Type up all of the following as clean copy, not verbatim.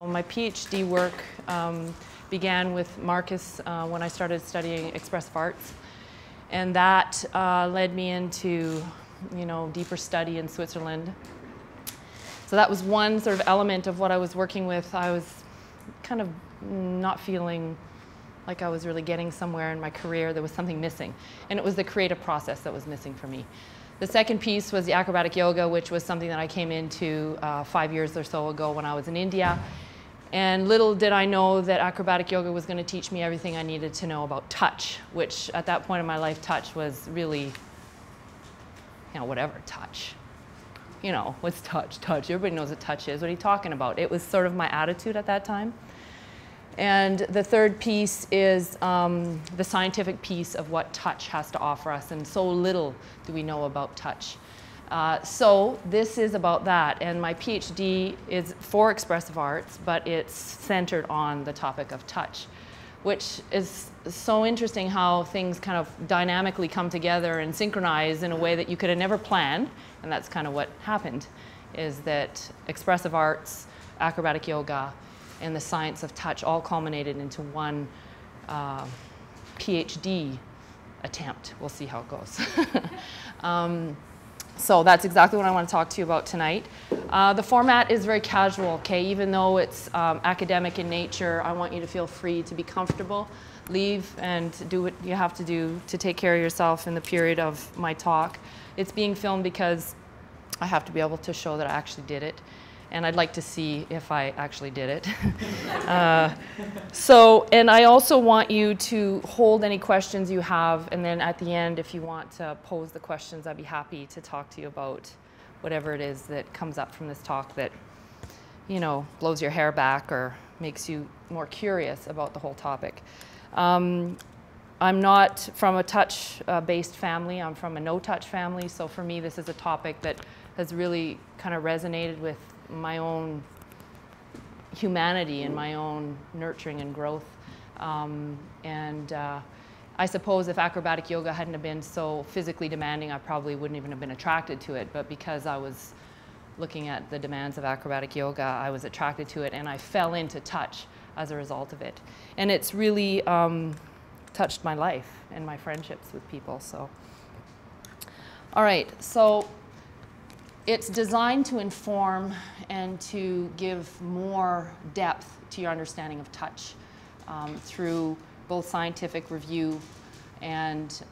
My PhD work began with Marcus when I started studying expressive arts, and that led me into, deeper study in Switzerland. So that was one sort of element of what I was working with. I was kind of not feeling like I was really getting somewhere in my career. There was something missing, and it was the creative process that was missing for me. The second piece was the acrobatic yoga, which was something that I came into 5 years or so ago when I was in India. And little did I know that acrobatic yoga was going to teach me everything I needed to know about touch, which at that point in my life, touch was really, whatever, touch. What's touch? Touch. Everybody knows what touch is. What are you talking about? It was sort of my attitude at that time. And the third piece is the scientific piece of what touch has to offer us, and so little do we know about touch. So this is about that, and my PhD is for expressive arts, but it's centered on the topic of touch, which is so interesting how things kind of dynamically come together and synchronize in a way that you could have never planned, and that's kind of what happened, is that expressive arts, acrobatic yoga, and the science of touch all culminated into one PhD attempt. We'll see how it goes. So that's exactly what I want to talk to you about tonight. The format is very casual, okay? Even though it's academic in nature, I want you to feel free to be comfortable, leave and do what you have to do to take care of yourself in the period of my talk. It's being filmed because I have to be able to show that I actually did it. And I'd like to see if I actually did it. And I also want you to hold any questions you have, and then at the end, if you want to pose the questions, I'd be happy to talk to you about whatever it is that comes up from this talk that, blows your hair back or makes you more curious about the whole topic. I'm not from a touch-based family. I'm from a no-touch family, so for me, this is a topic that has really kind of resonated with my own humanity and my own nurturing and growth. I suppose if acrobatic yoga hadn't have been so physically demanding, I probably wouldn't even have been attracted to it. But because I was looking at the demands of acrobatic yoga, I was attracted to it, and I fell into touch as a result of it. And it's really touched my life and my friendships with people. So, all right. So it's designed to inform and to give more depth to your understanding of touch through both scientific review and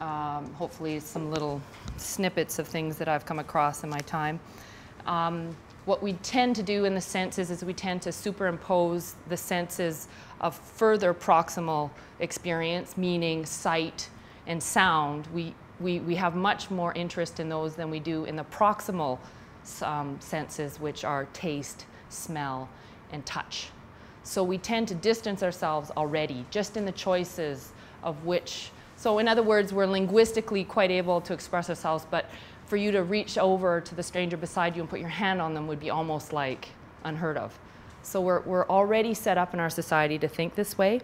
hopefully some little snippets of things that I've come across in my time. What we tend to do in the senses is we tend to superimpose the senses of further proximal experience, meaning sight and sound. We have much more interest in those than we do in the proximal senses, which are taste, smell, and touch. So we tend to distance ourselves already just in the choices of which. So in other words, we're linguistically quite able to express ourselves, but for you to reach over to the stranger beside you and put your hand on them would be almost like unheard of. So we're already set up in our society to think this way.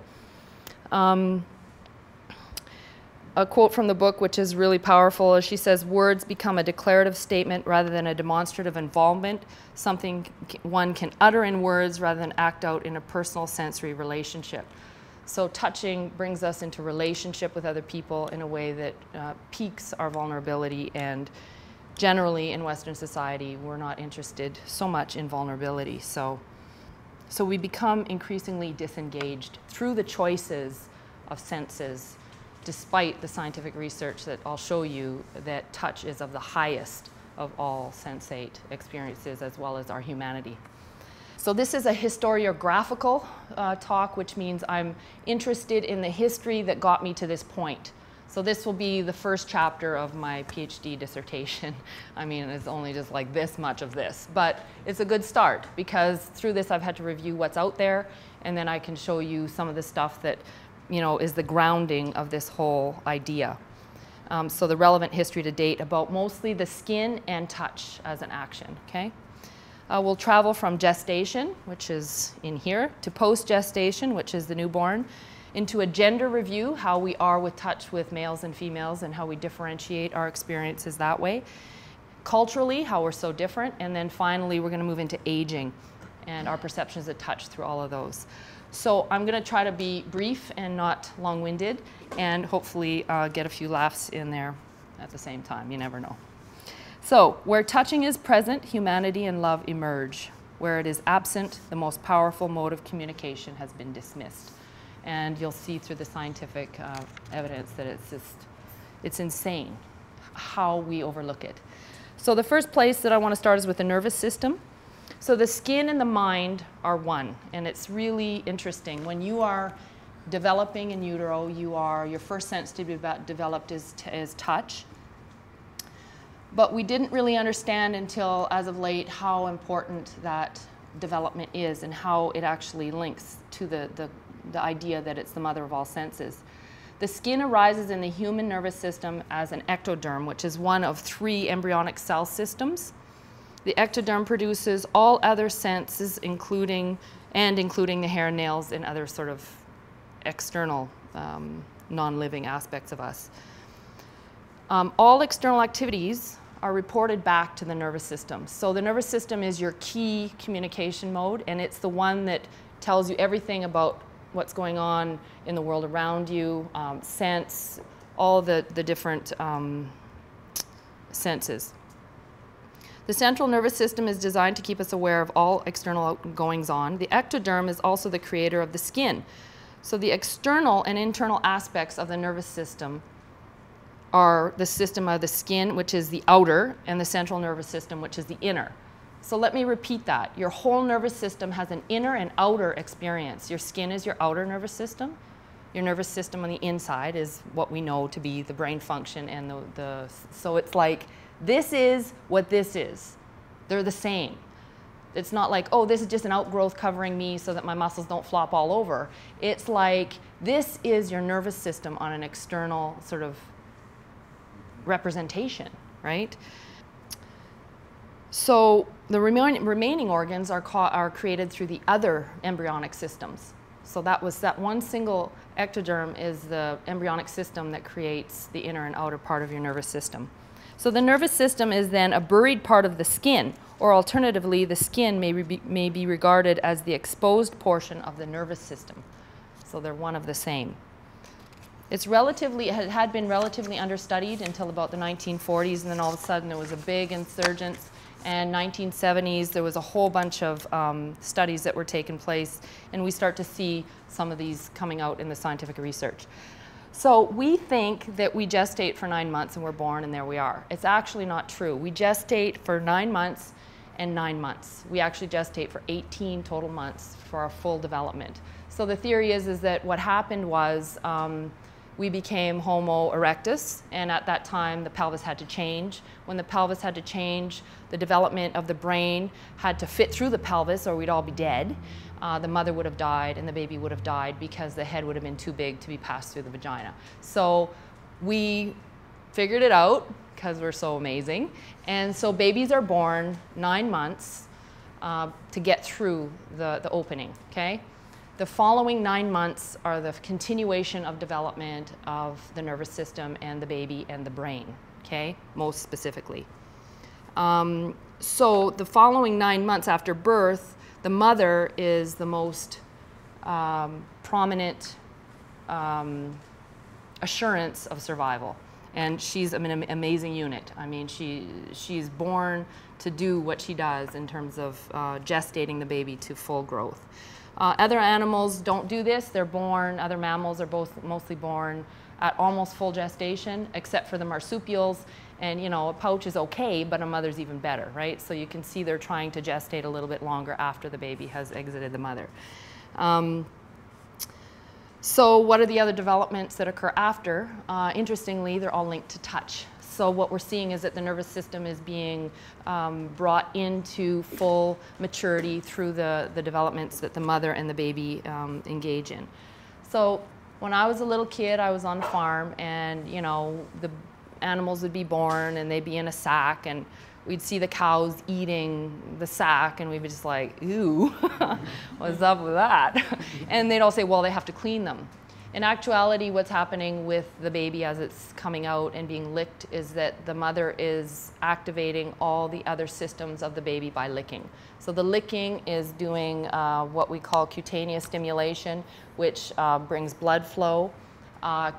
A quote from the book, which is really powerful, is she says, "Words become a declarative statement rather than a demonstrative involvement, something one can utter in words rather than act out in a personal sensory relationship." So touching brings us into relationship with other people in a way that piques our vulnerability, and generally in Western society, we're not interested so much in vulnerability. So we become increasingly disengaged through the choices of senses, despite the scientific research that I'll show you that touch is of the highest of all sensate experiences as well as our humanity. So this is a historiographical talk, which means I'm interested in the history that got me to this point. So this will be the first chapter of my PhD dissertation. I mean, it's only just like this much of this, but it's a good start because through this I've had to review what's out there, and then I can show you some of the stuff that is the grounding of this whole idea. So the relevant history to date about mostly the skin and touch as an action, okay? We'll travel from gestation, which is in here, to post-gestation, which is the newborn, into a gender review, how we are with touch with males and females and how we differentiate our experiences that way. Culturally, how we're so different, and then finally we're going to move into aging and our perceptions of touch through all of those. So I'm going to try to be brief and not long-winded, and hopefully get a few laughs in there at the same time. You never know. So, where touching is present, humanity and love emerge. Where it is absent, the most powerful mode of communication has been dismissed. And you'll see through the scientific evidence that it's insane how we overlook it. So the first place that I want to start is with the nervous system. So the skin and the mind are one, and it's really interesting. When you are developing in utero, your first sense to be developed is touch. But we didn't really understand until, as of late, how important that development is and how it actually links to the idea that it's the mother of all senses. The skin arises in the human nervous system as an ectoderm, which is one of 3 embryonic cell systems. The ectoderm produces all other senses, including the hair, nails, and other sort of external non-living aspects of us. All external activities are reported back to the nervous system. So the nervous system is your key communication mode, and it's the one that tells you everything about what's going on in the world around you, sense, all the different senses. The central nervous system is designed to keep us aware of all external goings-on. The ectoderm is also the creator of the skin. So the external and internal aspects of the nervous system are the system of the skin, which is the outer, and the central nervous system, which is the inner. So let me repeat that. Your whole nervous system has an inner and outer experience. Your skin is your outer nervous system. Your nervous system on the inside is what we know to be the brain function and so it's like, this is what this is. They're the same. It's not like, oh, this is just an outgrowth covering me so that my muscles don't flop all over. It's like, this is your nervous system on an external sort of representation, right? So the remaining organs are created through the other embryonic systems. So that one single ectoderm is the embryonic system that creates the inner and outer part of your nervous system. So the nervous system is then a buried part of the skin, or alternatively, the skin may be regarded as the exposed portion of the nervous system. So they're one of the same. It had been relatively understudied until about the 1940s, and then all of a sudden there was a big insurgence. And 1970s, there was a whole bunch of studies that were taking place, and we start to see some of these coming out in the scientific research. So we think that we gestate for 9 months and we're born and there we are. It's actually not true. We gestate for 9 months and 9 months. We actually gestate for 18 total months for our full development. So the theory is that what happened was we became Homo erectus, and at that time the pelvis had to change. When the pelvis had to change, the development of the brain had to fit through the pelvis or we'd all be dead. The mother would have died and the baby would have died because the head would have been too big to be passed through the vagina. So we figured it out because we're so amazing. And so babies are born 9 months to get through the opening, okay? The following 9 months are the continuation of development of the nervous system and the baby and the brain, okay, most specifically. So the following 9 months after birth, the mother is the most prominent assurance of survival. And she's an amazing unit. I mean, she's born to do what she does in terms of gestating the baby to full growth. Other animals don't do this. They're born, other mammals are mostly born at almost full gestation, except for the marsupials. And you know, a pouch is okay, but a mother's even better, right? So you can see they're trying to gestate a little bit longer after the baby has exited the mother. So what are the other developments that occur after? Interestingly, they're all linked to touch. So what we're seeing is that the nervous system is being brought into full maturity through the developments that the mother and the baby engage in. So when I was a little kid, I was on a farm, and you know, the animals would be born and they'd be in a sack, and we'd see the cows eating the sack, and we'd be just like, ooh, what's up with that? And they'd all say, well, they have to clean them. In actuality, what's happening with the baby as it's coming out and being licked is that the mother is activating all the other systems of the baby by licking. So the licking is doing what we call cutaneous stimulation, which brings blood flow.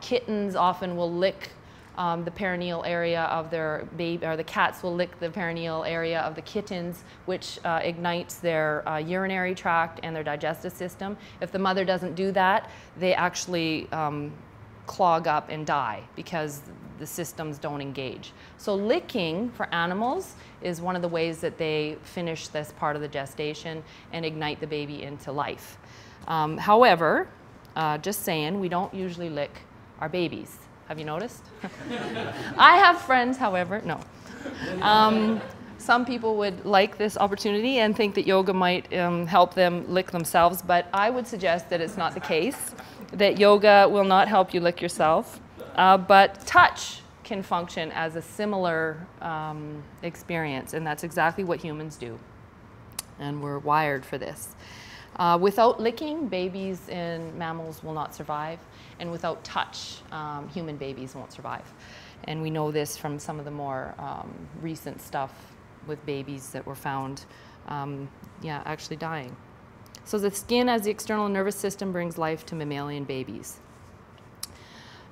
Kittens often will lick the perineal area of their baby, or the cats will lick the perineal area of the kittens, which ignites their urinary tract and their digestive system. If the mother doesn't do that, they actually clog up and die because the systems don't engage. So licking for animals is one of the ways that they finish this part of the gestation and ignite the baby into life. However, just saying, we don't usually lick our babies. Have you noticed? I have friends, however, no. Some people would like this opportunity and think that yoga might help them lick themselves, but I would suggest that it's not the case, that yoga will not help you lick yourself, but touch can function as a similar experience, and that's exactly what humans do, and we're wired for this. Without licking, babies and mammals will not survive. And without touch, human babies won't survive. And we know this from some of the more recent stuff with babies that were found, actually dying. So the skin as the external nervous system brings life to mammalian babies.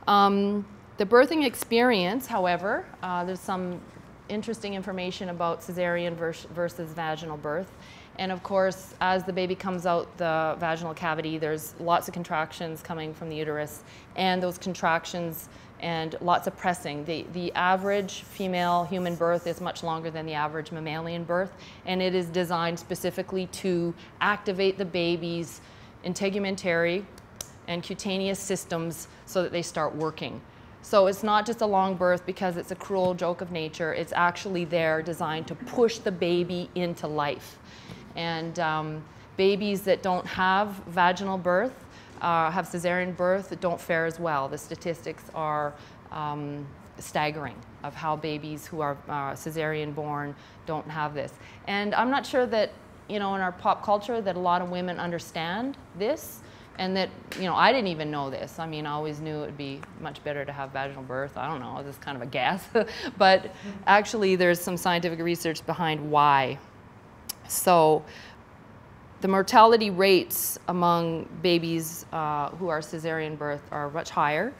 The birthing experience, however, there's some interesting information about cesarean versus vaginal birth. And of course, as the baby comes out the vaginal cavity, there's lots of contractions coming from the uterus, and those contractions and lots of pressing. The average female human birth is much longer than the average mammalian birth, and it is designed specifically to activate the baby's integumentary and cutaneous systems so that they start working. So it's not just a long birth because it's a cruel joke of nature. It's actually there designed to push the baby into life. And babies that don't have vaginal birth, have cesarean birth, don't fare as well. The statistics are staggering of how babies who are cesarean born don't have this. And I'm not sure that, in our pop culture, that a lot of women understand this, and that, I didn't even know this. I mean, I always knew it would be much better to have vaginal birth. I don't know, this is kind of a guess. But actually, there's some scientific research behind why. So the mortality rates among babies who are cesarean birth are much higher.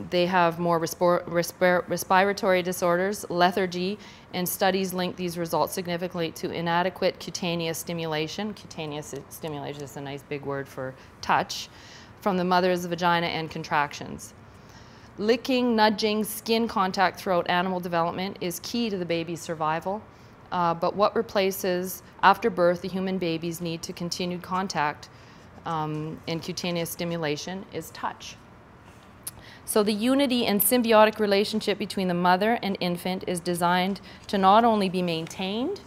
They have more respiratory disorders, lethargy, and studies link these results significantly to inadequate cutaneous stimulation. Cutaneous stimulation is a nice big word for touch, from the mother's vagina, and contractions. Licking, nudging, skin contact throughout animal development is key to the baby's survival. But what replaces, after birth, the human baby's need to continued contact and cutaneous stimulation is touch. So the unity and symbiotic relationship between the mother and infant is designed to not only be maintained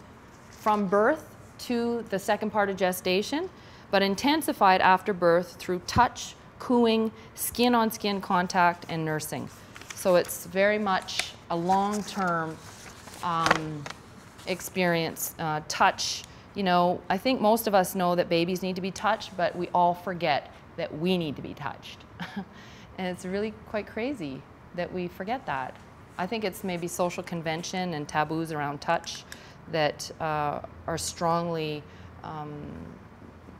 from birth to the second part of gestation, but intensified after birth through touch, cooing, skin-on-skin contact, and nursing. So it's very much a long-term experience. Touch, I think most of us know that babies need to be touched, but we all forget that we need to be touched. And it's really quite crazy that we forget that. I think it's maybe social convention and taboos around touch that are strongly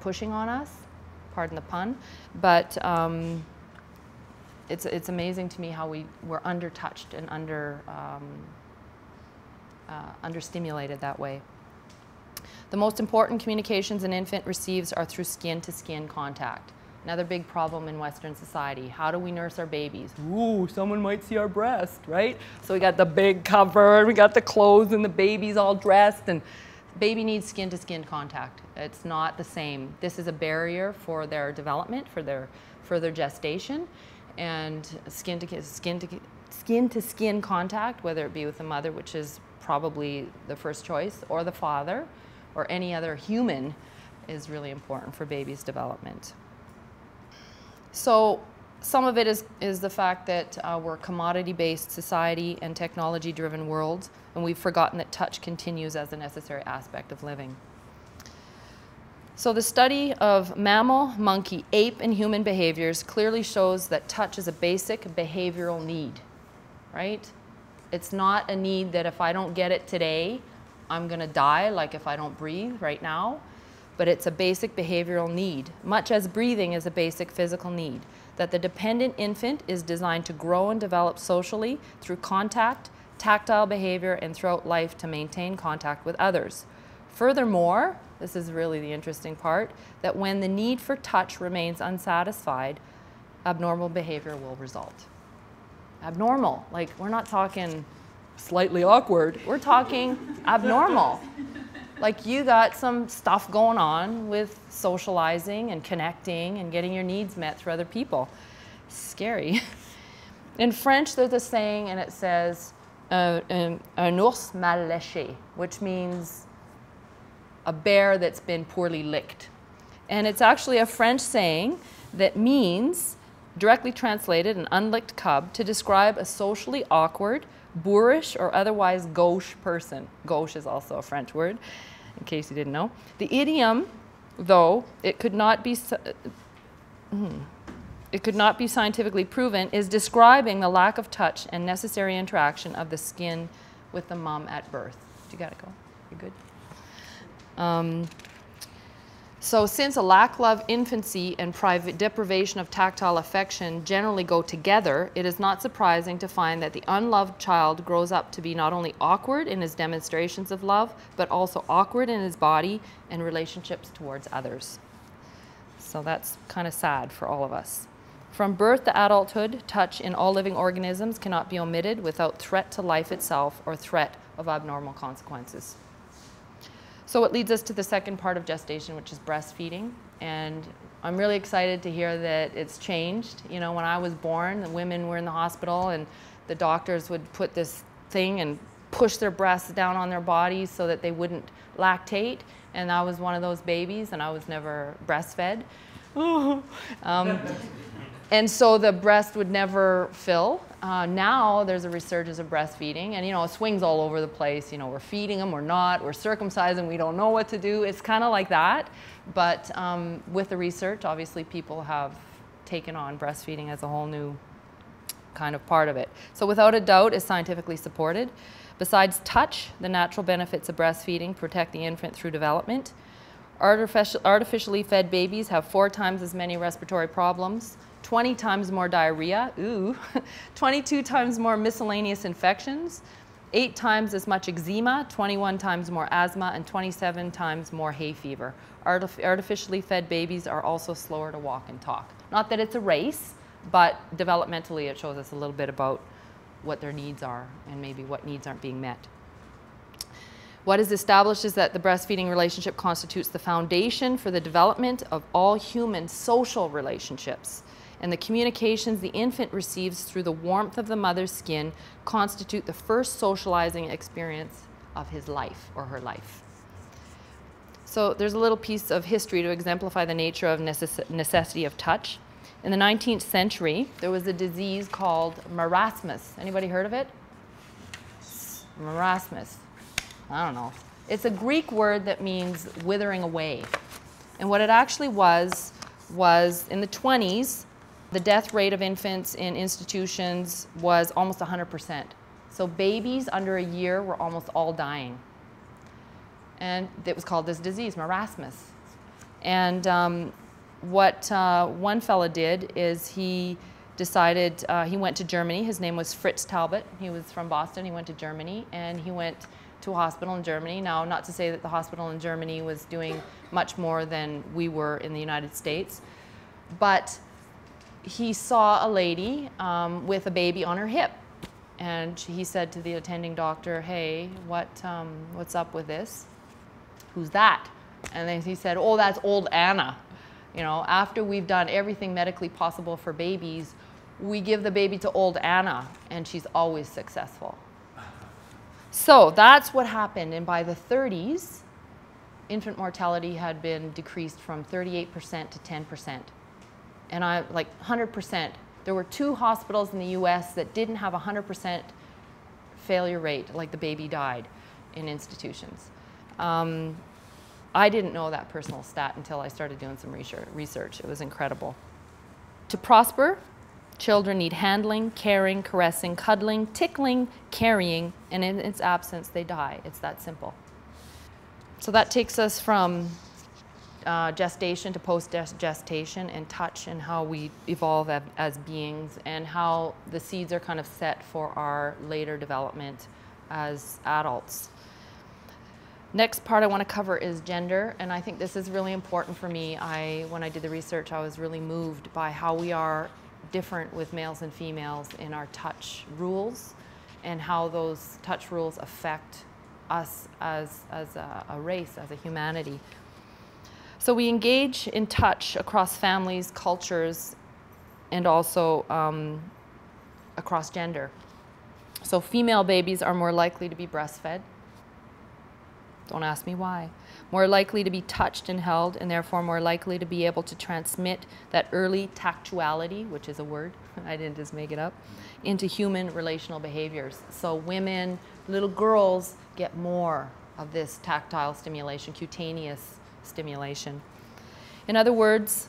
pushing on us, pardon the pun, but it's amazing to me how we're under-touched and understimulated that way. The most important communications an infant receives are through skin-to-skin contact. Another big problem in Western society. How do we nurse our babies? Ooh, someone might see our breast, right? So we got the big cover, and we got the clothes, and the baby's all dressed, and the baby needs skin-to-skin contact. It's not the same. This is a barrier for their development, for their further gestation, and skin-to-skin contact, whether it be with the mother, which is probably the first choice, or the father, or any other human, is really important for baby's development. So some of it is the fact that we're a commodity-based society and technology-driven world, and we've forgotten that touch continues as a necessary aspect of living. So the study of mammal, monkey, ape, and human behaviors clearly shows that touch is a basic behavioral need, right? It's not a need that if I don't get it today, I'm gonna die, like if I don't breathe right now, but it's a basic behavioral need, much as breathing is a basic physical need, that the dependent infant is designed to grow and develop socially through contact, tactile behavior, and throughout life to maintain contact with others. Furthermore, this is really the interesting part, that when the need for touch remains unsatisfied, abnormal behavior will result. Abnormal, like we're not talking slightly awkward, we're talking abnormal. Like you got some stuff going on with socializing and connecting and getting your needs met through other people. Scary. In French, there's a saying and it says, un ours mal léché, which means a bear that's been poorly licked. And it's actually a French saying that means, directly translated, an unlicked cub, to describe a socially awkward, boorish, or otherwise gauche person. Gauche is also a French word, in case you didn't know. The idiom, though it could not be scientifically proven, is describing the lack of touch and necessary interaction of the skin with the mom at birth. You gotta go. You good? So since a lack of infancy and deprivation of tactile affection generally go together, it is not surprising to find that the unloved child grows up to be not only awkward in his demonstrations of love, but also awkward in his body and relationships towards others. So that's kind of sad for all of us. From birth to adulthood, touch in all living organisms cannot be omitted without threat to life itself or threat of abnormal consequences. So it leads us to the second part of gestation, which is breastfeeding. And I'm really excited to hear that it's changed. You know, when I was born, the women were in the hospital and the doctors would put this thing and push their breasts down on their bodies so that they wouldn't lactate. And I was one of those babies and I was never breastfed. And so the breast would never fill. Now there's a resurgence of breastfeeding and, you know, it swings all over the place. You know, we're feeding them, we're not, we're circumcising, we don't know what to do. It's kind of like that. But with the research, obviously people have taken on breastfeeding as a whole new kind of part of it. So without a doubt, it's scientifically supported. Besides touch, the natural benefits of breastfeeding protect the infant through development. Artificially fed babies have 4 times as many respiratory problems, 20 times more diarrhea, 22 times more miscellaneous infections, 8 times as much eczema, 21 times more asthma, and 27 times more hay fever. Artificially fed babies are also slower to walk and talk. Not that it's a race, but developmentally it shows us a little bit about what their needs are and maybe what needs aren't being met. What is established is that the breastfeeding relationship constitutes the foundation for the development of all human social relationships. And the communications the infant receives through the warmth of the mother's skin constitute the first socializing experience of his life or her life. So there's a little piece of history to exemplify the nature of necessity of touch. In the 19th century, there was a disease called marasmus. Anybody heard of it? Marasmus. I don't know. It's a Greek word that means withering away. And what it actually was in the 20s, the death rate of infants in institutions was almost 100%. So babies under a year were almost all dying. And it was called this disease, marasmus. And what one fella did is he decided, he went to Germany. His name was Fritz Talbot. He was from Boston. He went to Germany and he went to a hospital in Germany. Now, not to say that the hospital in Germany was doing much more than we were in the United States, but he saw a lady with a baby on her hip. And he said to the attending doctor, hey, what's up with this? Who's that? And then he said, oh, that's old Anna. You know, after we've done everything medically possible for babies, we give the baby to old Anna, and she's always successful. So that's what happened. And by the 30s, infant mortality had been decreased from 38% to 10%. And like 100%. There were 2 hospitals in the US that didn't have a 100% failure rate, like the baby died in institutions. I didn't know that personal stat until I started doing some research. It was incredible. To prosper, children need handling, caring, caressing, cuddling, tickling, carrying, and in its absence, they die. It's that simple. So that takes us from gestation to post-gestation, and touch, and how we evolve as beings, and how the seeds are kind of set for our later development as adults. Next part I want to cover is gender, and I think this is really important for me. When I did the research, I was really moved by how we are different with males and females in our touch rules, and how those touch rules affect us as a race, as a humanity. So we engage in touch across families, cultures, and also across gender. So female babies are more likely to be breastfed. Don't ask me why. More likely to be touched and held, and therefore more likely to be able to transmit that early tactuality, which is a word, I didn't just make it up, into human relational behaviors. So women, little girls get more of this tactile stimulation, cutaneous stimulation. In other words,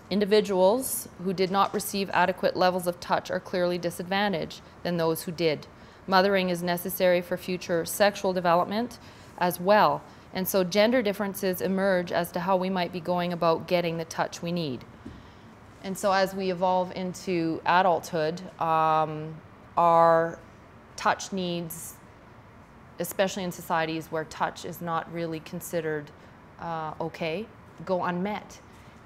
individuals who did not receive adequate levels of touch are clearly disadvantaged than those who did. Mothering is necessary for future sexual development as well. And so gender differences emerge as to how we might be going about getting the touch we need. And so as we evolve into adulthood, our touch needs, especially in societies where touch is not really considered okay, go unmet.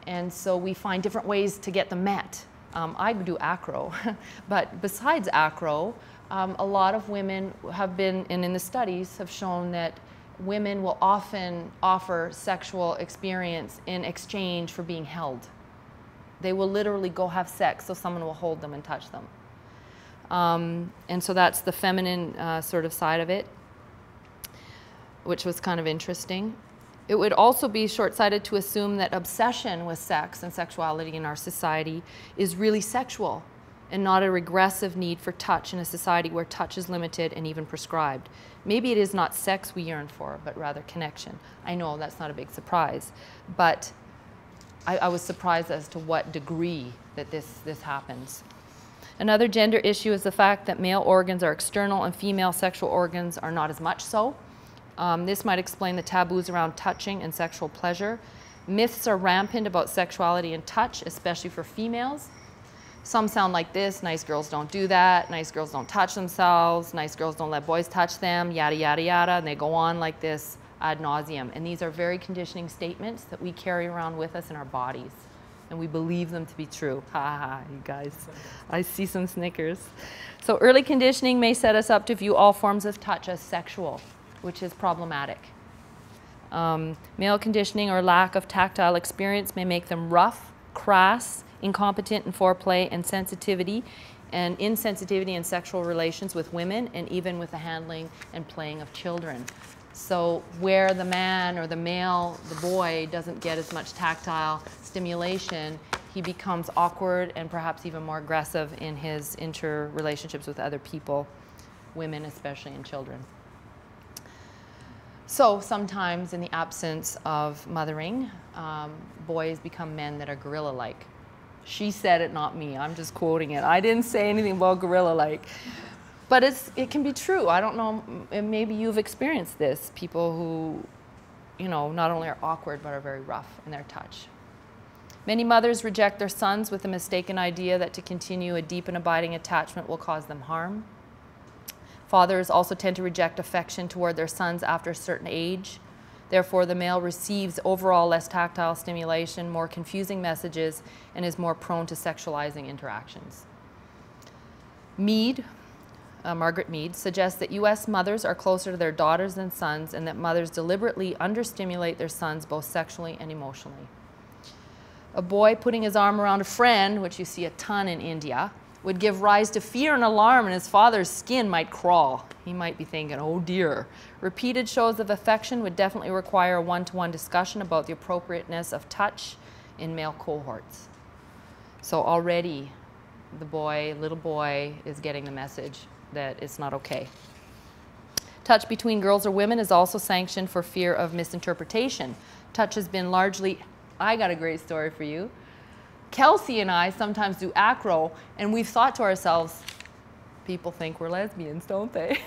And so we find different ways to get them met. I do acro, but besides acro, a lot of women have been, and in the studies have shown that women will often offer sexual experience in exchange for being held. They will literally go have sex so someone will hold them and touch them. And so that's the feminine sort of side of it, which was kind of interesting. It would also be short-sighted to assume that obsession with sex and sexuality in our society is really sexual and not a regressive need for touch in a society where touch is limited and even prescribed. Maybe it is not sex we yearn for, but rather connection. I know that's not a big surprise, but I was surprised as to what degree that this happens. Another gender issue is the fact that male organs are external and female sexual organs are not as much so. This might explain the taboos around touching and sexual pleasure. Myths are rampant about sexuality and touch, especially for females. Some sound like this: nice girls don't do that, nice girls don't touch themselves, nice girls don't let boys touch them, yada, yada, yada, and they go on like this ad nauseum. And these are very conditioning statements that we carry around with us in our bodies, and we believe them to be true. Ha ha ha, you guys. I see some snickers. So early conditioning may set us up to view all forms of touch as sexual, which is problematic. Male conditioning or lack of tactile experience may make them rough, crass, incompetent in foreplay and sensitivity, and insensitivity in sexual relations with women, and even with the handling and playing of children. So where the man or the male, the boy, doesn't get as much tactile stimulation, he becomes awkward and perhaps even more aggressive in his interrelationships with other people, women especially, and children. So sometimes in the absence of mothering, boys become men that are gorilla-like. She said it, not me. I'm just quoting it. I didn't say anything about gorilla-like. But it can be true. I don't know, maybe you've experienced this. People who, you know, not only are awkward, but are very rough in their touch. Many mothers reject their sons with the mistaken idea that to continue a deep and abiding attachment will cause them harm. Fathers also tend to reject affection toward their sons after a certain age. Therefore, the male receives overall less tactile stimulation, more confusing messages, and is more prone to sexualizing interactions. Mead, Margaret Mead, suggests that U.S. mothers are closer to their daughters than sons, and that mothers deliberately understimulate their sons both sexually and emotionally. A boy putting his arm around a friend, which you see a ton in India, would give rise to fear and alarm, and his father's skin might crawl. He might be thinking, oh dear. Repeated shows of affection would definitely require a one-to-one discussion about the appropriateness of touch in male cohorts. So already the boy, little boy, is getting the message that it's not okay. Touch between girls or women is also sanctioned for fear of misinterpretation. Touch has been largely, I got a great story for you. Kelsey and I sometimes do acro, and we've thought to ourselves, people think we're lesbians, don't they?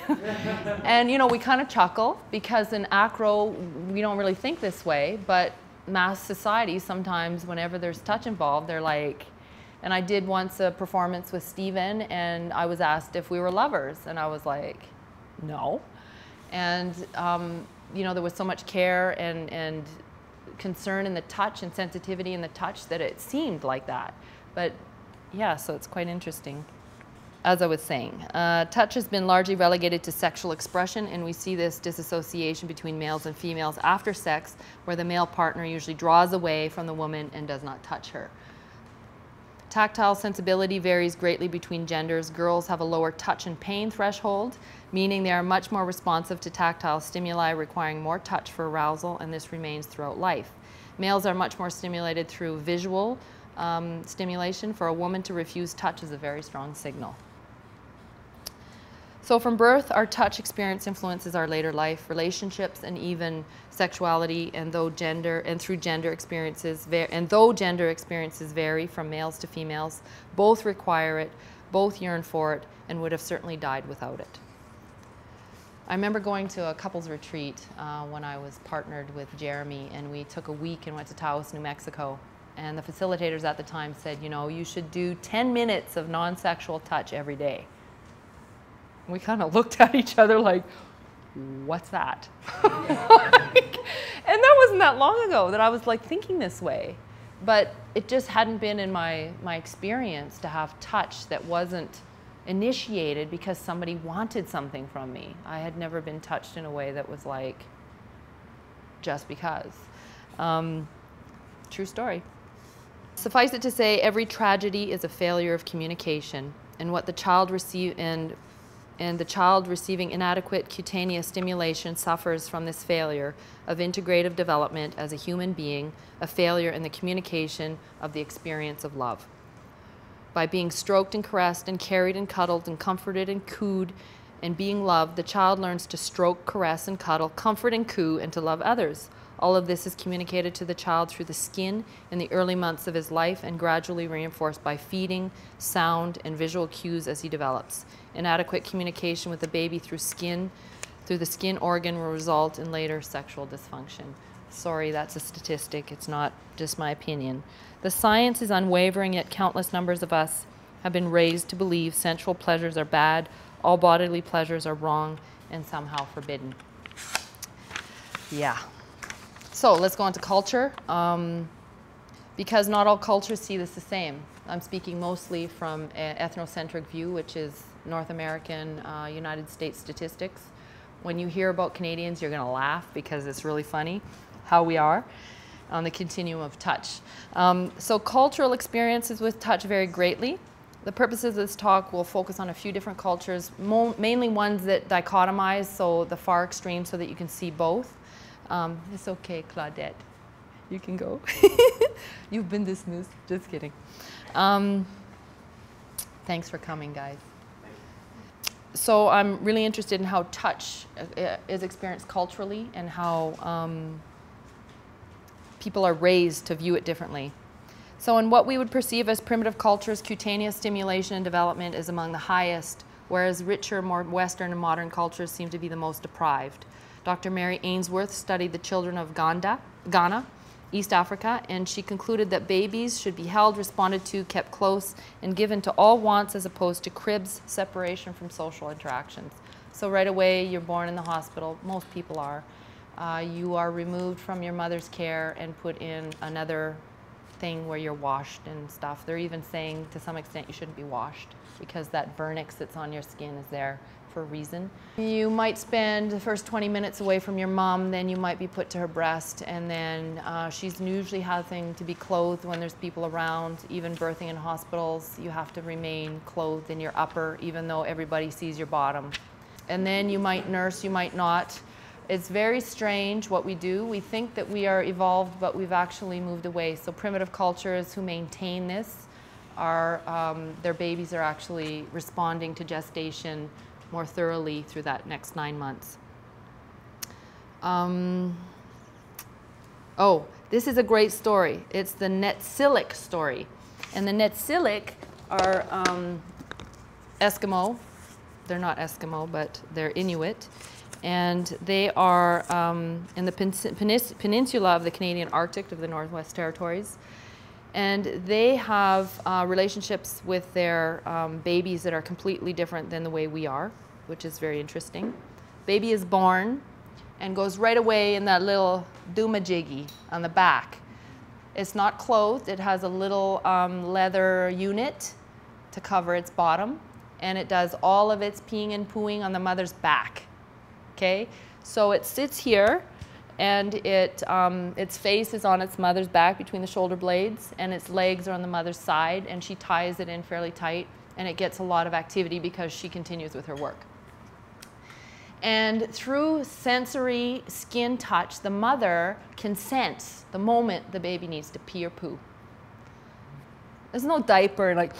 And you know, we kind of chuckle because in acro, we don't really think this way, but mass society, sometimes whenever there's touch involved, they're like, and I did once a performance with Steven, and I was asked if we were lovers, and I was like, no. And you know, there was so much care and concern in the touch and sensitivity in the touch that it seemed like that. But yeah, so it's quite interesting. As I was saying, touch has been largely relegated to sexual expression, and we see this disassociation between males and females after sex, where the male partner usually draws away from the woman and does not touch her. Tactile sensibility varies greatly between genders. Girls have a lower touch and pain threshold, meaning they are much more responsive to tactile stimuli, requiring more touch for arousal, and this remains throughout life. Males are much more stimulated through visual stimulation. For a woman to refuse touch is a very strong signal. So from birth, our touch experience influences our later life, relationships, and even sexuality, and though gender experiences vary from males to females, both require it, both yearn for it, and would have certainly died without it. I remember going to a couples retreat when I was partnered with Jeremy, and we took a week and went to Taos, New Mexico. And the facilitators at the time said, you know, you should do 10 minutes of non-sexual touch every day. We kind of looked at each other like, what's that? And that wasn't that long ago that I was like thinking this way. But it just hadn't been in my experience to have touch that wasn't initiated because somebody wanted something from me. I had never been touched in a way that was like, just because. True story. Suffice it to say, every tragedy is a failure of communication, and what the child and the child receiving inadequate cutaneous stimulation suffers from this failure of integrative development as a human being, a failure in the communication of the experience of love. By being stroked and caressed and carried and cuddled and comforted and cooed and being loved, the child learns to stroke, caress, and cuddle, comfort, and coo, and to love others. All of this is communicated to the child through the skin in the early months of his life and gradually reinforced by feeding, sound, and visual cues as he develops. Inadequate communication with the baby through the skin organ will result in later sexual dysfunction. Sorry, that's a statistic. It's not just my opinion. The science is unwavering, yet countless numbers of us have been raised to believe sensual pleasures are bad, all bodily pleasures are wrong, and somehow forbidden. Yeah. So let's go on to culture, because not all cultures see this the same. I'm speaking mostly from an ethnocentric view, which is North American, United States statistics. When you hear about Canadians, you're gonna laugh because it's really funny how we are on the continuum of touch. So cultural experiences with touch vary greatly. The purposes of this talk will focus on a few different cultures, mainly ones that dichotomize, so the far extreme, so that you can see both. It's okay, Claudette. You can go. You've been dismissed. Just kidding. Thanks for coming, guys. So I'm really interested in how touch is experienced culturally and how people are raised to view it differently. So in what we would perceive as primitive cultures, cutaneous stimulation and development is among the highest, whereas richer, more Western and modern cultures seem to be the most deprived. Dr. Mary Ainsworth studied the children of Ghana, East Africa, and she concluded that babies should be held, responded to, kept close, and given to all wants as opposed to cribs, separation from social interactions. So right away, you're born in the hospital, most people are. You are removed from your mother's care and put in another thing where you're washed and stuff. They're even saying to some extent you shouldn't be washed because that vernix that's on your skin is there for a reason. You might spend the first 20 minutes away from your mom, then you might be put to her breast, and then she's usually having to be clothed when there's people around. Even birthing in hospitals, you have to remain clothed in your upper, even though everybody sees your bottom. And then you might nurse, you might not. It's very strange what we do. We think that we are evolved, but we've actually moved away. So primitive cultures who maintain this are, their babies are actually responding to gestation more thoroughly through that next 9 months. Oh, this is a great story. It's the Netsilik story. And the Netsilik are Eskimo. They're not Eskimo, but they're Inuit. And they are in the peninsula of the Canadian Arctic of the Northwest Territories. And they have relationships with their babies that are completely different than the way we are, which is very interesting. Baby is born and goes right away in that little doomajiggy on the back. It's not clothed. It has a little leather unit to cover its bottom, and it does all of its peeing and pooing on the mother's back. Okay, so it sits here, and its face is on its mother's back between the shoulder blades, and its legs are on the mother's side, and she ties it in fairly tight, and it gets a lot of activity because she continues with her work. And through sensory skin touch, the mother can sense the moment the baby needs to pee or poo. There's no diaper, like,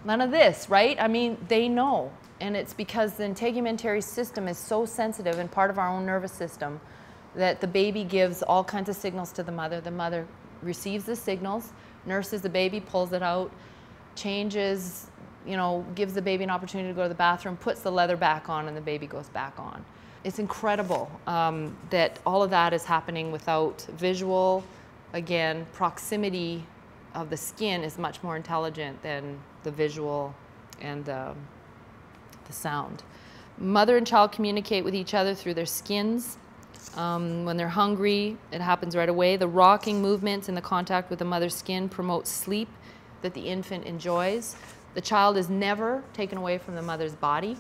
none of this, right? I mean, they know. And it's because the integumentary system is so sensitive and part of our own nervous system that the baby gives all kinds of signals to the mother. The mother receives the signals, nurses the baby, pulls it out, changes, you know, gives the baby an opportunity to go to the bathroom, puts the leather back on, and the baby goes back on. It's incredible that all of that is happening without visual. Again, proximity of the skin is much more intelligent than the visual and the sound. Mother and child communicate with each other through their skins. When they're hungry, it happens right away. The rocking movements and the contact with the mother's skin promotes sleep that the infant enjoys. The child is never taken away from the mother's body,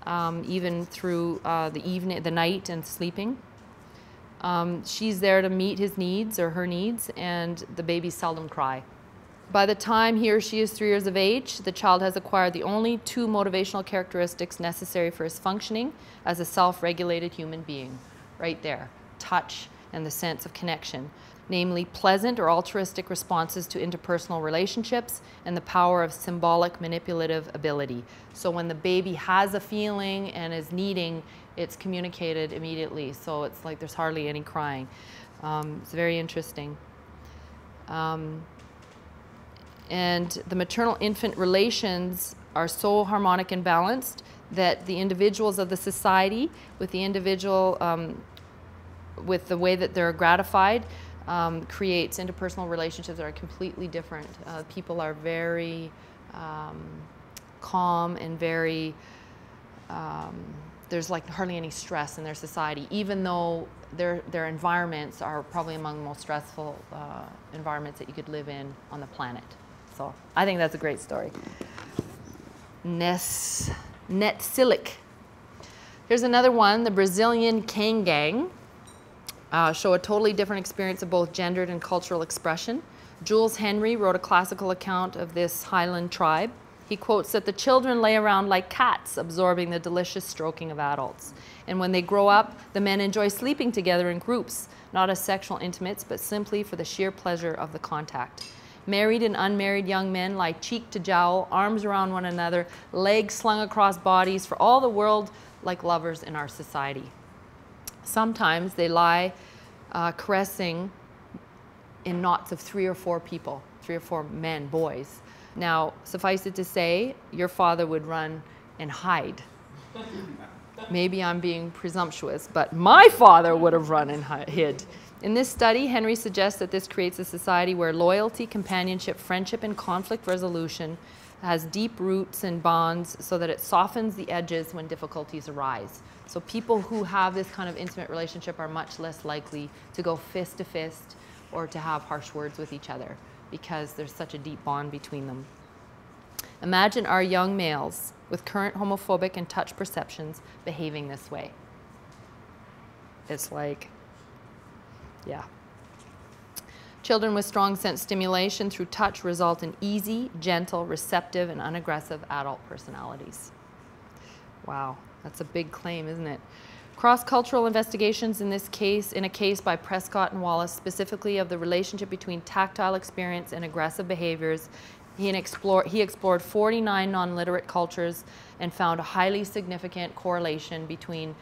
even through the night and sleeping. She's there to meet his needs or her needs, and the babies seldom cry. By the time he or she is 3 years of age, the child has acquired the only 2 motivational characteristics necessary for his functioning as a self-regulated human being. Right there, touch and the sense of connection, namely pleasant or altruistic responses to interpersonal relationships and the power of symbolic manipulative ability. So when the baby has a feeling and is needing, it's communicated immediately. So it's like there's hardly any crying. It's very interesting. And the maternal-infant relations are so harmonic and balanced that the individuals of the society, with the individual, with the way that they're gratified, creates interpersonal relationships that are completely different. People are very calm and very, there's like hardly any stress in their society, even though their environments are probably among the most stressful environments that you could live in on the planet. So I think that's a great story. Netsilik. Here's another one, the Brazilian Kangang. Show a totally different experience of both gendered and cultural expression. Jules Henry wrote a classical account of this highland tribe. He quotes that the children lay around like cats, absorbing the delicious stroking of adults. And when they grow up, the men enjoy sleeping together in groups, not as sexual intimates, but simply for the sheer pleasure of the contact. Married and unmarried young men lie cheek to jowl, arms around one another, legs slung across bodies, for all the world like lovers in our society. Sometimes they lie caressing in knots of 3 or 4 people, 3 or 4 men, boys. Now, suffice it to say, your father would run and hide. Maybe I'm being presumptuous, but my father would have run and hid. In this study, Henry suggests that this creates a society where loyalty, companionship, friendship, and conflict resolution has deep roots and bonds so that it softens the edges when difficulties arise. So people who have this kind of intimate relationship are much less likely to go fist to fist or to have harsh words with each other because there's such a deep bond between them. Imagine our young males with current homophobic and touch perceptions behaving this way. It's like, yeah. Children with strong sense stimulation through touch result in easy, gentle, receptive, and unaggressive adult personalities. Wow, that's a big claim, isn't it? Cross-cultural investigations in a case by Prescott and Wallace, specifically of the relationship between tactile experience and aggressive behaviors. He explored 49 non-literate cultures and found a highly significant correlation between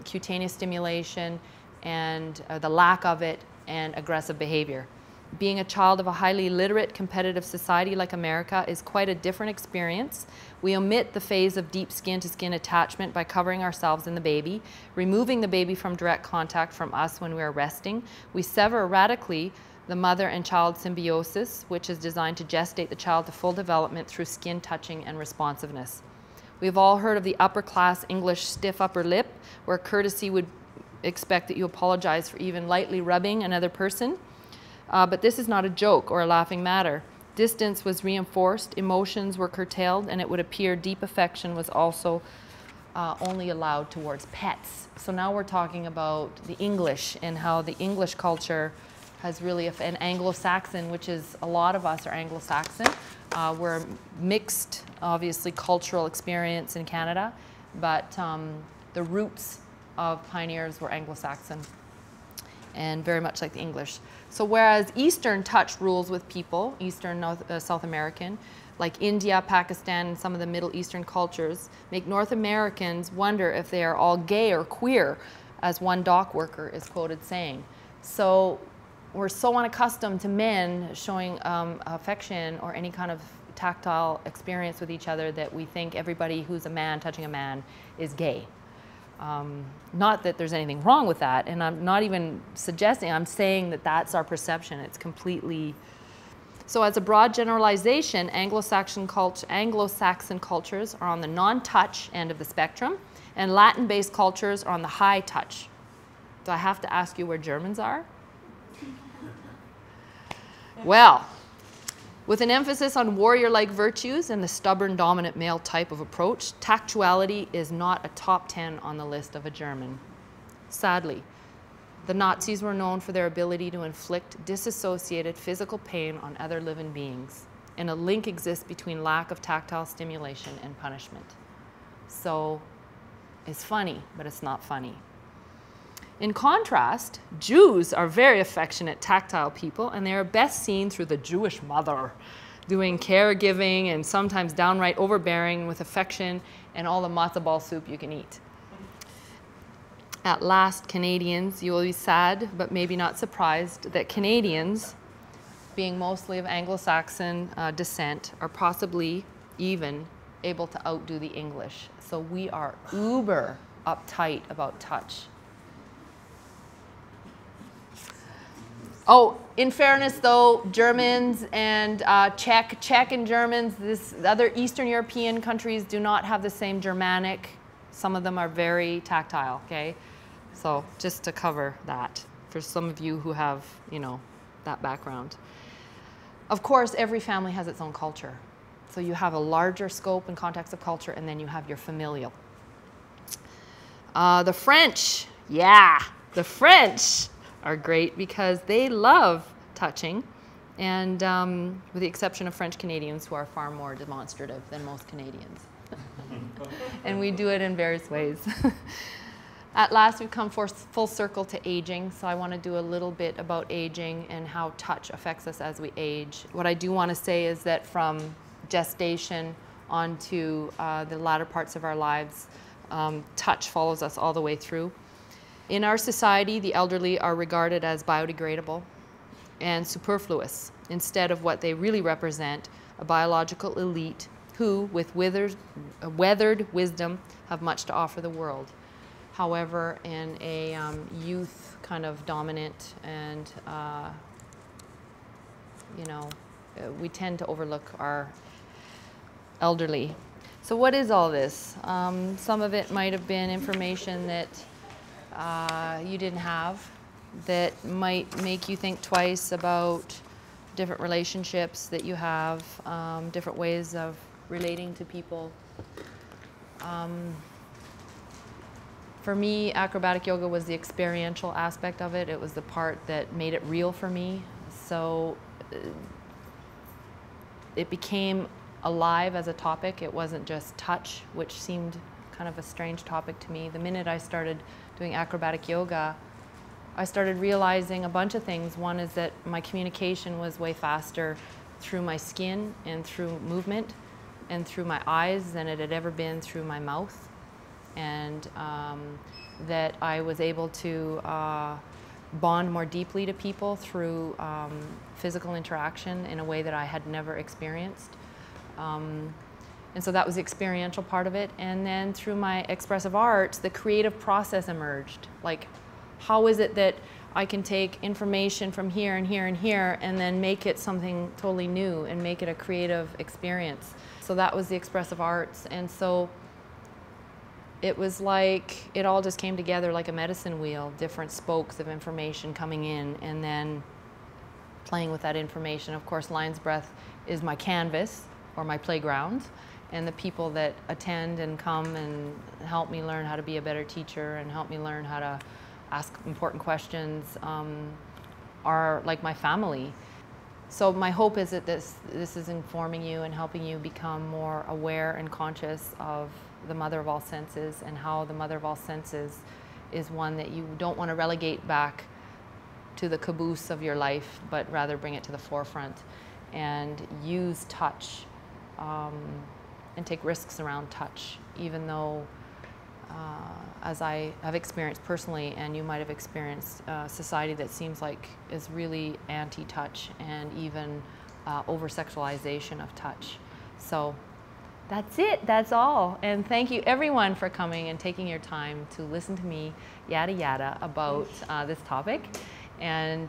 cutaneous stimulation and the lack of it, and aggressive behavior. Being a child of a highly literate, competitive society like America is quite a different experience. We omit the phase of deep skin-to-skin attachment by covering ourselves in the baby, removing the baby from direct contact from us when we are resting. We sever radically the mother and child symbiosis, which is designed to gestate the child to full development through skin touching and responsiveness. We've all heard of the upper-class English stiff upper lip, where courtesy would expect that you apologize for even lightly rubbing another person. But this is not a joke or a laughing matter. Distance was reinforced, emotions were curtailed, and it would appear deep affection was also only allowed towards pets. So now we're talking about the English and how the English culture has really, an Anglo-Saxon, which is, a lot of us are Anglo-Saxon. We're a mixed, obviously, cultural experience in Canada, but the roots of pioneers were Anglo-Saxon and very much like the English. So whereas Eastern touch rules with people, Eastern South American, like India, Pakistan, and some of the Middle Eastern cultures, make North Americans wonder if they are all gay or queer, as one dock worker is quoted saying. So we're so unaccustomed to men showing affection or any kind of tactile experience with each other that we think everybody who's a man touching a man is gay. Not that there's anything wrong with that, and I'm not even suggesting, I'm saying that that's our perception. It's completely... So as a broad generalization, Anglo-Saxon cultures are on the non-touch end of the spectrum, and Latin-based cultures are on the high touch. Do I have to ask you where Germans are? Well, with an emphasis on warrior-like virtues and the stubborn, dominant male type of approach, tactuality is not a top 10 on the list of a German. Sadly, the Nazis were known for their ability to inflict disassociated physical pain on other living beings, and a link exists between lack of tactile stimulation and punishment. So it's funny, but it's not funny. In contrast, Jews are very affectionate, tactile people, and they are best seen through the Jewish mother, doing caregiving and sometimes downright overbearing with affection and all the matzo ball soup you can eat. At last, Canadians, you will be sad, but maybe not surprised, that Canadians, being mostly of Anglo-Saxon descent, are possibly even able to outdo the English. So we are uber uptight about touch. Oh, in fairness though, Germans and Czech and Germans, other Eastern European countries do not have the same Germanic. Some of them are very tactile, okay? So just to cover that for some of you who have, you know, that background. Of course, every family has its own culture. So you have a larger scope and context of culture, and then you have your familial. The French, yeah, the French are great because they love touching, and with the exception of French Canadians, who are far more demonstrative than most Canadians. And we do it in various ways. At last, we've come full circle to aging, so I want to do a little bit about aging and how touch affects us as we age. What I do want to say is that from gestation onto the latter parts of our lives, touch follows us all the way through. In our society, the elderly are regarded as biodegradable and superfluous, instead of what they really represent, a biological elite who, with weathered wisdom, have much to offer the world. However, in a youth kind of dominant and, you know, we tend to overlook our elderly. So what is all this? Some of it might have been information that you didn't have, that might make you think twice about different relationships that you have, different ways of relating to people. For me, acrobatic yoga was the experiential aspect of it. It was the part that made it real for me. So it became alive as a topic. It wasn't just touch, which seemed kind of a strange topic to me. The minute I started doing acrobatic yoga, I started realizing a bunch of things. One is that my communication was way faster through my skin and through movement and through my eyes than it had ever been through my mouth. and that I was able to bond more deeply to people through physical interaction in a way that I had never experienced. And so that was the experiential part of it. And then through my expressive arts, the creative process emerged. Like, how is it that I can take information from here and here and here and then make it something totally new and make it a creative experience? So that was the expressive arts. And so it was like, it all just came together like a medicine wheel, different spokes of information coming in and then playing with that information. Of course, Lion's Breath is my canvas or my playground. And the people that attend and come and help me learn how to be a better teacher and help me learn how to ask important questions are like my family. So my hope is that this is informing you and helping you become more aware and conscious of the mother of all senses, and how the mother of all senses is one that you don't want to relegate back to the caboose of your life, but rather bring it to the forefront and use touch. And take risks around touch, even though, as I have experienced personally, and you might have experienced, society that seems like is really anti-touch and even over-sexualization of touch. So that's it, that's all. And thank you everyone for coming and taking your time to listen to me yada yada about this topic. And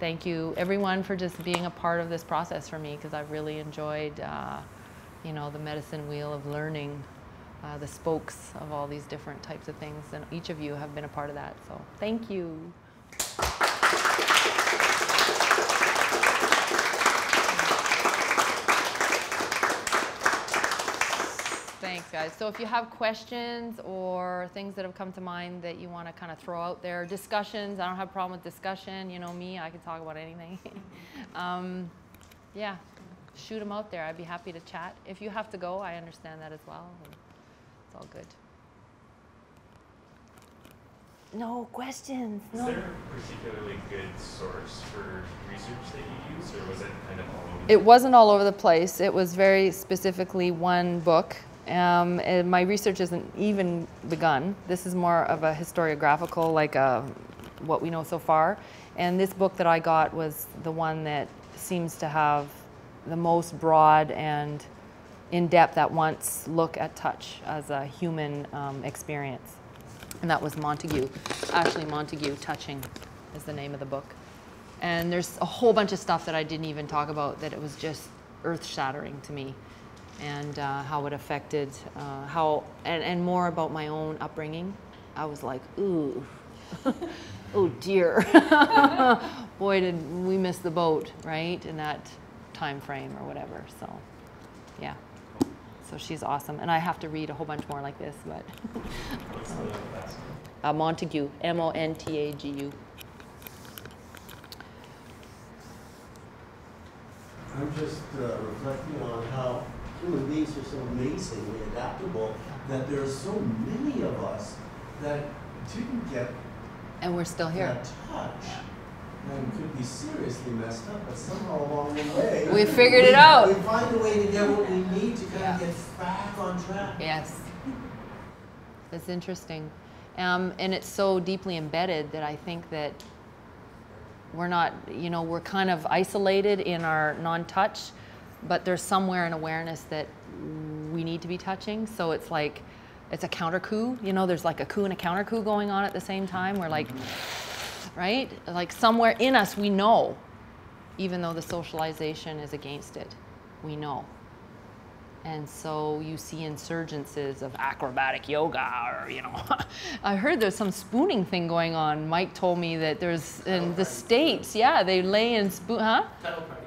thank you everyone for just being a part of this process for me, because I've really enjoyed you know, the medicine wheel of learning, the spokes of all these different types of things, and each of you have been a part of that, so thank you. Thanks, guys. So if you have questions or things that have come to mind that you want to kind of throw out there, discussions, I don't have a problem with discussion, you know me, I can talk about anything. Yeah. Shoot them out there. I'd be happy to chat. If you have to go, I understand that as well. It's all good. No questions. No. Is there a particularly good source for research that you use, or was it kind of all over? It wasn't all over the place. It was very specifically one book. And my research isn't even begun. This is more of a historiographical, like what we know so far. And this book that I got was the one that seems to have the most broad and in-depth at once look at touch as a human experience. And that was Montague, Ashley Montague, Touching is the name of the book. And there's a whole bunch of stuff that I didn't even talk about that it was just earth-shattering to me, and how it affected, and more about my own upbringing. I was like, ooh, oh dear. Boy, did we miss the boat, right? In that time frame or whatever, so yeah. So she's awesome, and I have to read a whole bunch more like this, but. What's the last one? Montague, M-O-N-T-A-G-U. I'm just reflecting on how human beings are so amazingly adaptable, that there are so many of us that didn't get And we're still here. that touch. And could be seriously messed up, but somehow along the way, We figured it out. We find a way to get what we need to kind Yeah. of get back on track. Yes. It's interesting. And it's so deeply embedded that I think that we're not, you know, we're kind of isolated in our non-touch, but there's somewhere in awareness that we need to be touching. So it's like, it's a counter coup, you know, there's like a coup and a counter coup going on at the same time. We're like, right? Like somewhere in us we know, even though the socialization is against it, we know. And so you see insurgences of acrobatic yoga, or, you know, I heard there's some spooning thing going on. Mike told me that there's in the States, yeah, they lay in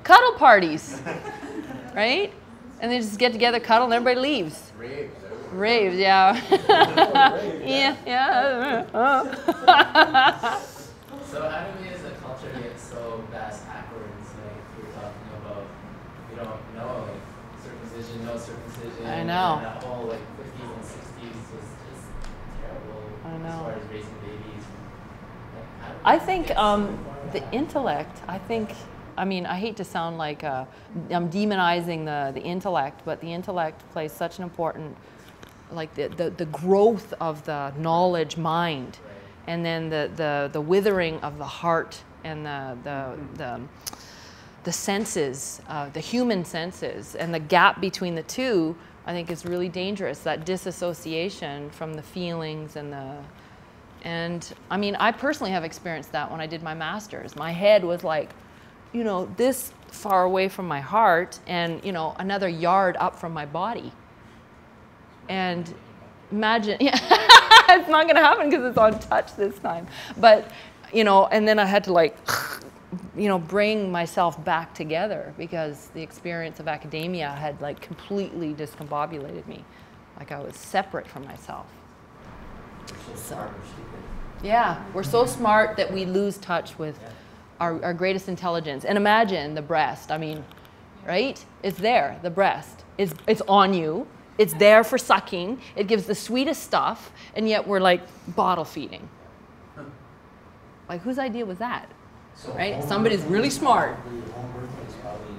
cuddle parties, right? And they just get together, cuddle, and everybody leaves. Raves, yeah. Yeah. So how do we as a culture get so vast backwards? Like we were talking about, we don't know, like circumcision, no circumcision. I know. And that whole like 50s and 60s was just terrible. I know. As far as raising babies. Like, how do we I think get so far the back? intellect, I mean, I hate to sound like I'm demonizing the intellect, but the intellect plays such an important like the growth of the knowledge mind, and then the withering of the heart and the senses, the human senses, and the gap between the two, I think is really dangerous. That disassociation from the feelings and I mean, I personally have experienced that when I did my master's. My head was like, you know, this far away from my heart and, you know, another yard up from my body. And imagine, yeah, it's not going to happen because it's on touch this time. But, you know, and then I had to like, you know, bring myself back together because the experience of academia had like completely discombobulated me. Like I was separate from myself. So, yeah, we're so smart that we lose touch with our greatest intelligence. And imagine the breast. I mean, right? It's there, the breast. It's on you. It's there for sucking. It gives the sweetest stuff, and yet we're like bottle feeding. Like, whose idea was that? So right? Somebody's really smart. Home birth is probably.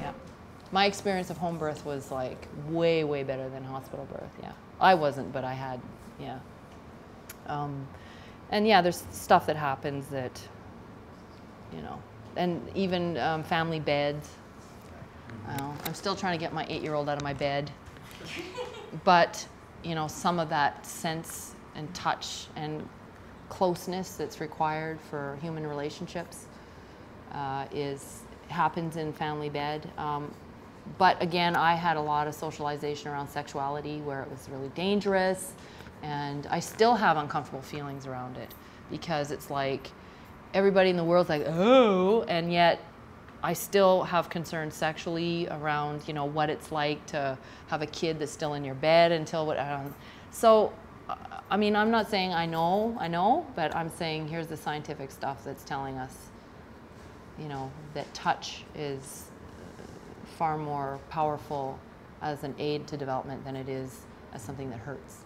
Yeah. My experience of home birth was like way, way better than hospital birth. Yeah. I wasn't, but I had, yeah. And yeah, there's stuff that happens that, you know, and even family beds. I'm still trying to get my 8-year-old out of my bed. But, you know, some of that sense and touch and closeness that's required for human relationships happens in family bed. But again, I had a lot of socialization around sexuality where it was really dangerous, and I still have uncomfortable feelings around it because it's like everybody in the world's like, oh, and yet I still have concerns sexually around, you know, what it's like to have a kid that's still in your bed until what. So, I mean, I'm not saying I know, but I'm saying here's the scientific stuff that's telling us, you know, that touch is far more powerful as an aid to development than it is as something that hurts.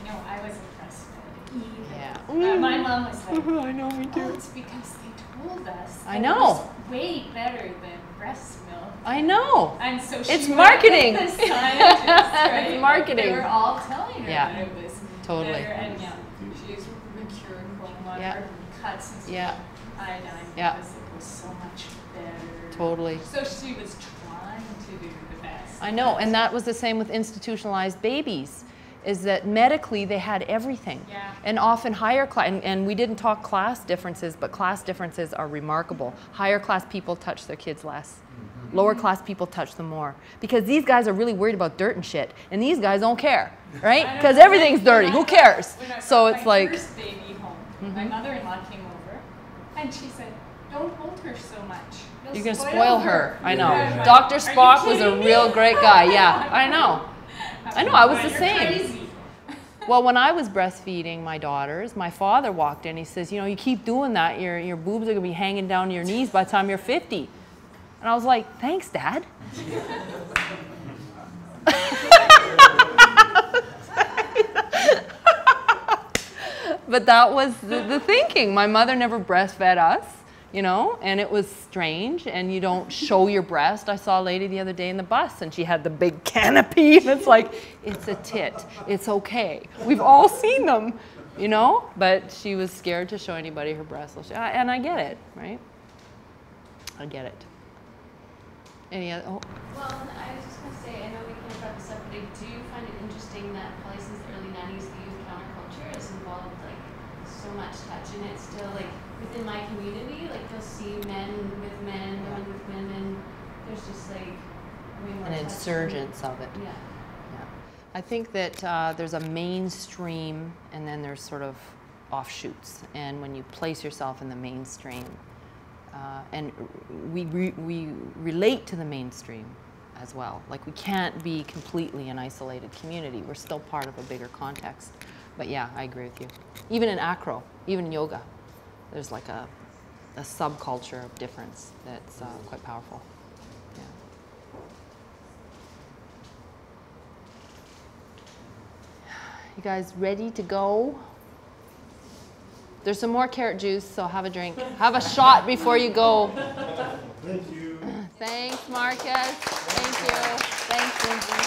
I know, I was breastfed either. Yeah. My mom was like, I know, me too. oh, it's because they told us I that know. it was way better than breast milk. I know. And so she It's went marketing. with the scientists, right? It's marketing. They were all telling her Yeah. that it was Totally. better. And yeah, she used mercure and cold water Yeah. and cuts and stuff. Yeah. Iodine Yeah. because it was so much better. Totally. So she was trying to do the best. I know, and that was the same with institutionalized babies, is that medically they had everything. Yeah. And often higher class, and we didn't talk class differences, but class differences are remarkable. Higher class people touch their kids less. Lower class people touch them more. Because these guys are really worried about dirt and shit, and these guys don't care, right? Because everything's dirty, who cares? When I So brought it's my like, first baby home, my mother-in-law came over, and she said, "Don't hold her so much. you can spoil her. I know. Yeah, but Dr. are you Spock was a kidding me? real great guy, yeah, I know. I know, I was the You're same. crazy. Well, when I was breastfeeding my daughters, my father walked in. He says, you know, you keep doing that, your boobs are going to be hanging down to your knees by the time you're 50. And I was like, thanks, Dad. But that was the thinking. My mother never breastfed us, you know, and it was strange, and you don't show your breast. I saw a lady the other day in the bus, and she had the big canopy, and it's like, it's a tit. It's okay. We've all seen them, you know, but she was scared to show anybody her breast. And I get it, right? I get it. Any other? Oh. Well, I was just going to say, I know we kind of brought this up, but I do find it interesting that probably since the early 90s, the youth counterculture has involved like so much touch, and it's still like within my community, like you'll see men with men, women with women. There's just like way more An touch. insurgence of it. Yeah. Yeah. I think that there's a mainstream and then there's sort of offshoots. And when you place yourself in the mainstream, and we relate to the mainstream as well. Like we can't be completely an isolated community. We're still part of a bigger context. But yeah, I agree with you. Even in acro, even yoga, there's like a subculture of difference that's quite powerful. Yeah. You guys ready to go? There's some more carrot juice, so have a drink. Have a shot before you go. Thank you. Thanks, Marcus. Thank you. Thanks, Lindsay.